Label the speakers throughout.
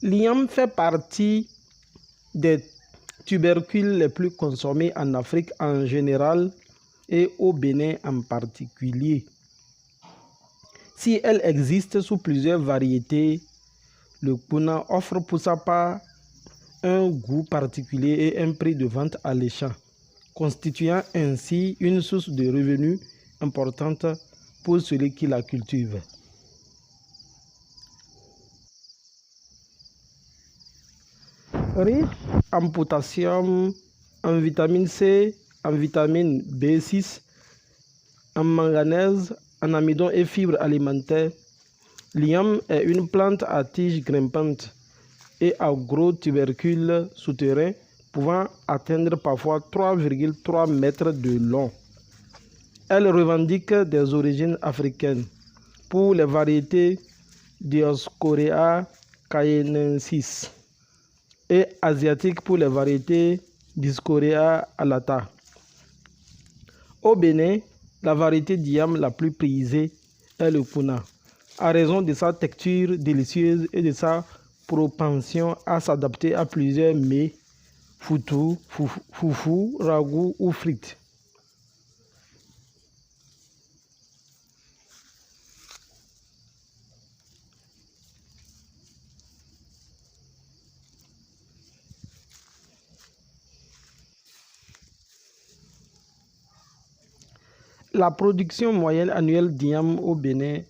Speaker 1: L'igname fait partie des tubercules les plus consommés en Afrique en général et au Bénin en particulier. Si elle existe sous plusieurs variétés, le Puna offre pour sa part un goût particulier et un prix de vente alléchant, constituant ainsi une source de revenus importante pour celui qui la cultive. Riche en potassium, en vitamine C, en vitamine B6, en manganèse, en amidon et fibres alimentaires, l'igname est une plante à tige grimpante et à gros tubercules souterrains pouvant atteindre parfois 3,3 mètres de long. Elle revendique des origines africaines pour les variétés Dioscorea cayennensis et asiatiques pour les variétés Dioscorea alata. Au Bénin, la variété d'igname la plus prisée est le Puna, à raison de sa texture délicieuse et de sa propension à s'adapter à plusieurs mets, foutou, foufou, ragoût ou frites. La production moyenne annuelle d'igname au Bénin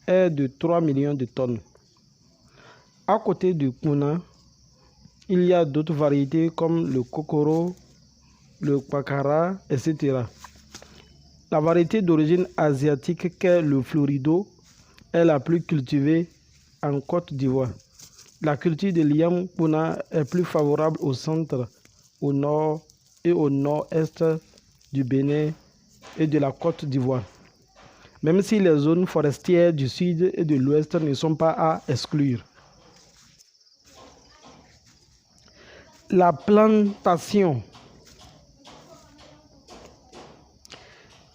Speaker 1: est de 3 millions de tonnes. À côté du Puna, il y a d'autres variétés comme le Kokoro, le Kwakara, etc. La variété d'origine asiatique qu'est le Florido est la plus cultivée en Côte d'Ivoire. La culture de l'igname Puna est plus favorable au centre, au nord et au nord-est du Bénin et de la Côte d'Ivoire, même si les zones forestières du sud et de l'ouest ne sont pas à exclure. La plantation.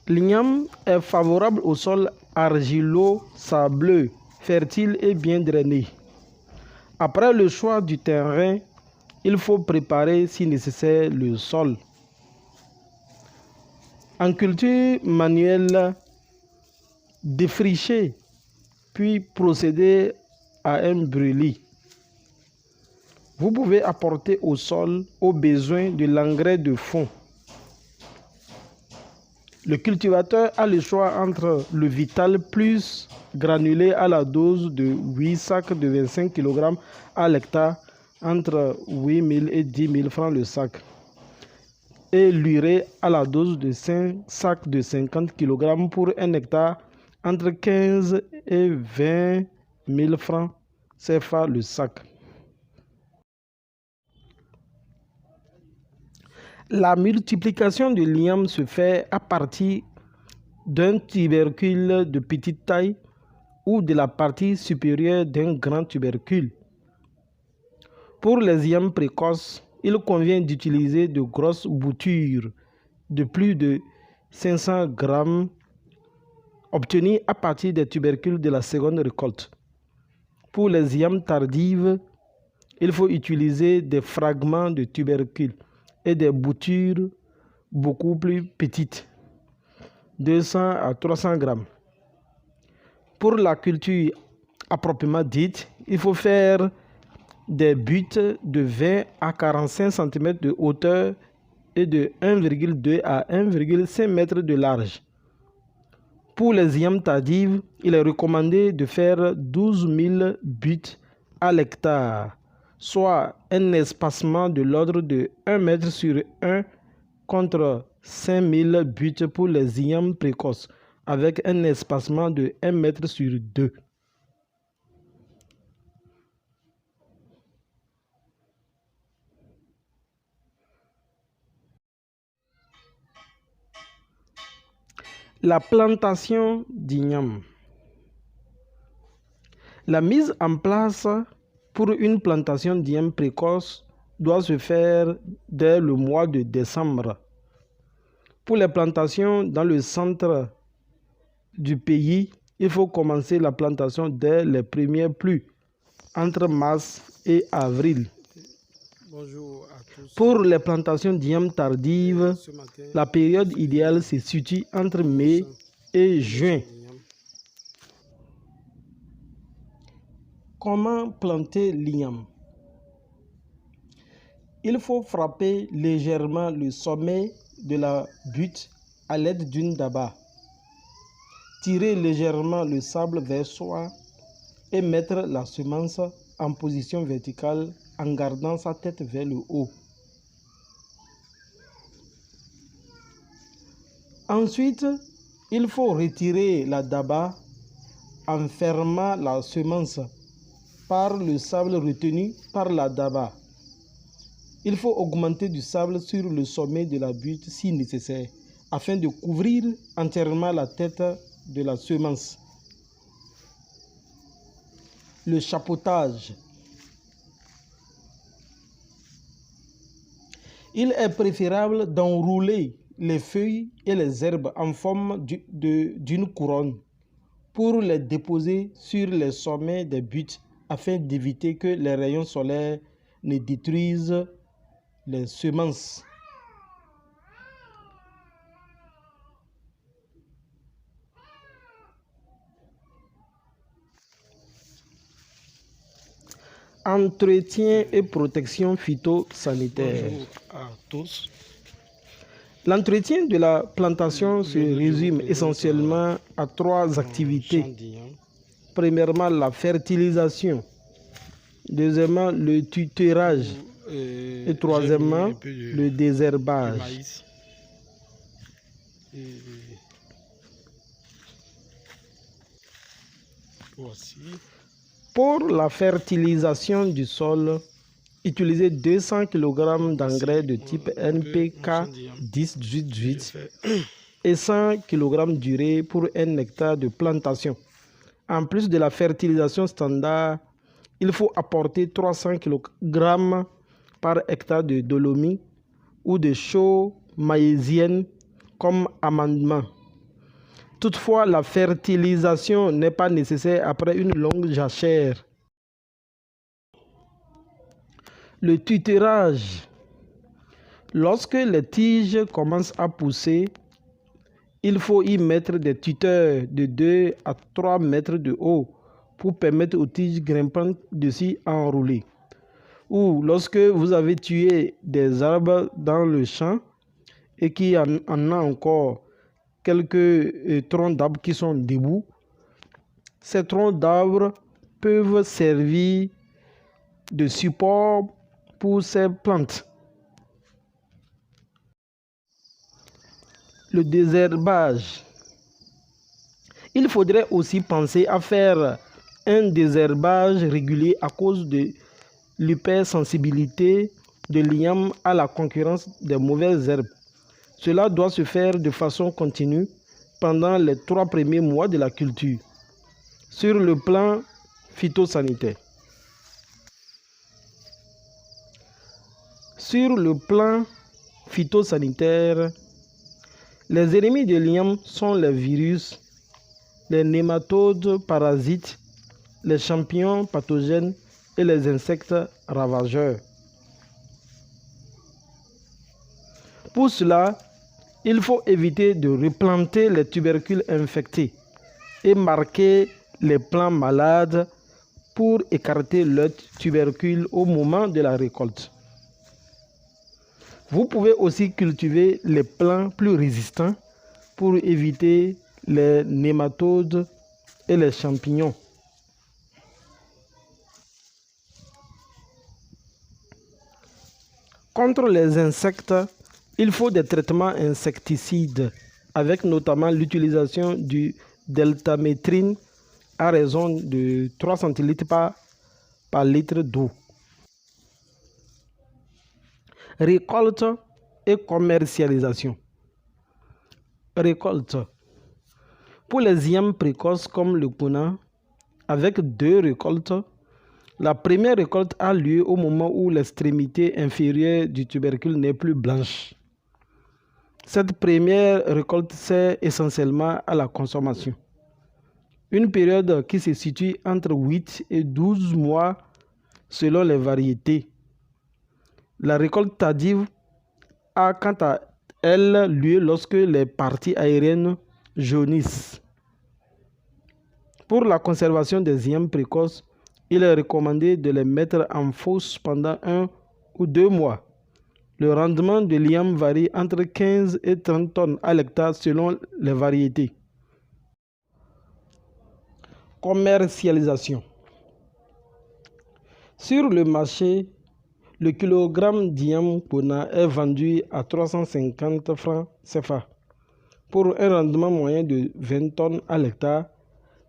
Speaker 1: L'igname est favorable au sol argileux, sableux, fertile et bien drainé. Après le choix du terrain, il faut préparer si nécessaire le sol. En culture manuelle, défricher, puis procéder à un brûlis. Vous pouvez apporter au sol au besoin de l'engrais de fond. Le cultivateur a le choix entre le Vital Plus granulé à la dose de 8 sacs de 25 kg à l'hectare, entre 8 000 et 10 000 francs le sac, et l'urée à la dose de 5 sacs de 50 kg pour un hectare, entre 15 et 20 000 francs CFA le sac. La multiplication de l'igname se fait à partir d'un tubercule de petite taille ou de la partie supérieure d'un grand tubercule. Pour les ignames précoces, il convient d'utiliser de grosses boutures de plus de 500 grammes obtenues à partir des tubercules de la seconde récolte. Pour les ignames tardives, il faut utiliser des fragments de tubercules et des boutures beaucoup plus petites, 200 à 300 grammes. Pour la culture à proprement dite, il faut faire des buttes de 20 à 45 cm de hauteur et de 1,2 à 1,5 m de large. Pour les ignames tardives, il est recommandé de faire 12 000 buttes à l'hectare, soit un espacement de l'ordre de 1 m sur 1 contre 5 000 buttes pour les ignames précoces, avec un espacement de 1 m sur 2. La plantation d'igname. La mise en place pour une plantation d'igname précoce doit se faire dès le mois de décembre. Pour les plantations dans le centre du pays, il faut commencer la plantation dès les premières pluies, entre mars et avril.
Speaker 2: Bonjour à tous.
Speaker 1: Pour les plantations d'igname tardives,
Speaker 2: Ce matin,
Speaker 1: la période idéale se situe entre mai et juin. Comment planter l'igname? Il faut frapper légèrement le sommet de la butte à l'aide d'une daba. Tirer légèrement le sable vers soi et mettre la semence en position verticale en gardant sa tête vers le haut. Ensuite, il faut retirer la daba en fermant la semence par le sable retenu par la daba. Il faut augmenter du sable sur le sommet de la butte si nécessaire, afin de couvrir entièrement la tête de la semence. Le chapeautage. Il est préférable d'enrouler les feuilles et les herbes en forme d'une couronne pour les déposer sur les sommets des buttes afin d'éviter que les rayons solaires ne détruisent les semences. Entretien et protection phytosanitaire.
Speaker 2: Bonjour à tous.
Speaker 1: L'entretien de la plantation se résume essentiellement à 3 activités. Premièrement, la fertilisation. Deuxièmement, le tutorage. Et troisièmement, le désherbage.
Speaker 2: Voici.
Speaker 1: Pour la fertilisation du sol, utilisez 200 kg d'engrais de type NPK 10-18 et 100 kg d'urée pour 1 hectare de plantation. En plus de la fertilisation standard, il faut apporter 300 kg par hectare de dolomie ou de chaux maïsienne comme amendement. Toutefois, la fertilisation n'est pas nécessaire après une longue jachère. Le tutorage. Lorsque les tiges commencent à pousser, il faut y mettre des tuteurs de 2 à 3 mètres de haut pour permettre aux tiges grimpantes de s'y enrouler. Ou lorsque vous avez tué des arbres dans le champ et qu'il y en a encore quelques troncs d'arbres qui sont debout, ces troncs d'arbres peuvent servir de support pour ces plantes. Le désherbage. Il faudrait aussi penser à faire un désherbage régulier à cause de l'hypersensibilité de l'igname à la concurrence des mauvaises herbes. Cela doit se faire de façon continue pendant les 3 premiers mois de la culture. Sur le plan phytosanitaire. Sur le plan phytosanitaire, les ennemis de l'igname sont les virus, les nématodes parasites, les champignons pathogènes et les insectes ravageurs. Pour cela, il faut éviter de replanter les tubercules infectés et marquer les plants malades pour écarter leurs tubercules au moment de la récolte. Vous pouvez aussi cultiver les plants plus résistants pour éviter les nématodes et les champignons. Contre les insectes, il faut des traitements insecticides avec notamment l'utilisation du deltamétrine à raison de 3 centilitres par litre d'eau. Récolte et commercialisation. Récolte. Pour les ignames précoces comme le Puna, avec 2 récoltes, la première récolte a lieu au moment où l'extrémité inférieure du tubercule n'est plus blanche. Cette première récolte sert essentiellement à la consommation. Une période qui se situe entre 8 et 12 mois selon les variétés. La récolte tardive a quant à elle lieu lorsque les parties aériennes jaunissent. Pour la conservation des yams précoces, il est recommandé de les mettre en fosse pendant 1 ou 2 mois. Le rendement de l'iam varie entre 15 et 30 tonnes à l'hectare selon les variétés. Commercialisation. Sur le marché, le kilogramme d'iam Pona est vendu à 350 francs CFA. Pour un rendement moyen de 20 tonnes à l'hectare,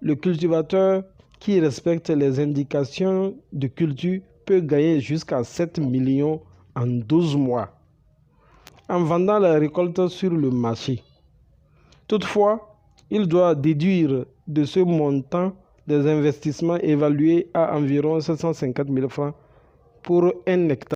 Speaker 1: le cultivateur qui respecte les indications de culture peut gagner jusqu'à 7 millions en 12 mois en vendant la récolte sur le marché. Toutefois, il doit déduire de ce montant des investissements évalués à environ 750 000 francs pour un hectare.